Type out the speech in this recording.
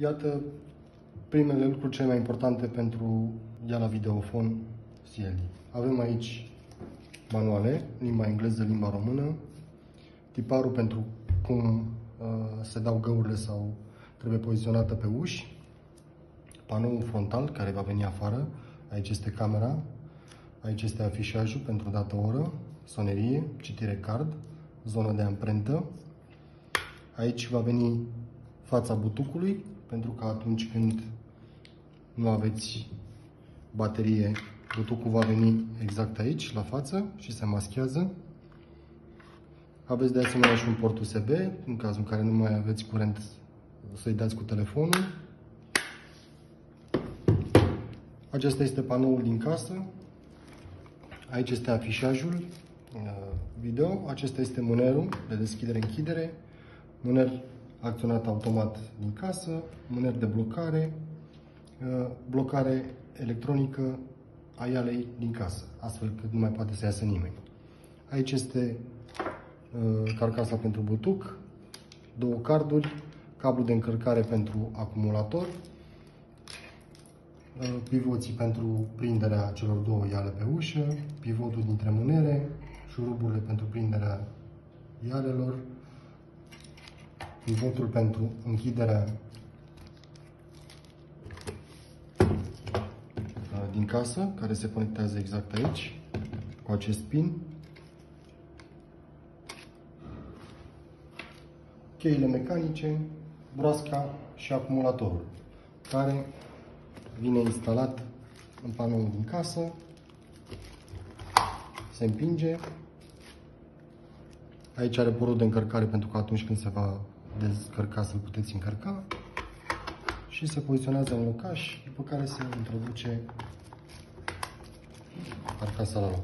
Iată primele lucruri cele mai importante pentru la videofon CLD. Avem aici manuale, limba engleză, limba română, tiparul pentru cum se dau găurile sau trebuie poziționată pe uși, panoul frontal care va veni afară, aici este camera, aici este afișajul pentru dată oră, sonerie, citire card, zonă de amprentă. Aici va veni fața butucului, pentru că atunci când nu aveți baterie, butucul va veni exact aici, la față, și se maschează. Aveți de asemenea și un port USB, în cazul în care nu mai aveți curent să-i dați cu telefonul. Acesta este panoul din casă. Aici este afișajul video. Acesta este mânerul de deschidere-închidere, mâner acționat automat din casă, mâner de blocare, blocare electronică a ialei din casă, astfel că nu mai poate să iasă nimeni. Aici este carcasa pentru butuc, două carduri, cablu de încărcare pentru acumulator, pivoții pentru prinderea celor două iale pe ușă, pivotul dintre mânere, șuruburile pentru prinderea ialelor, pivotul pentru închiderea din casă, care se conectează exact aici, cu acest pin, cheile mecanice, broasca și acumulatorul, care vine instalat în panoul din casă, se împinge. Aici are portul de încărcare pentru că atunci când se va descărca să-l puteți încărca și se poziționează în locaș, după care se introduce carcasa la loc.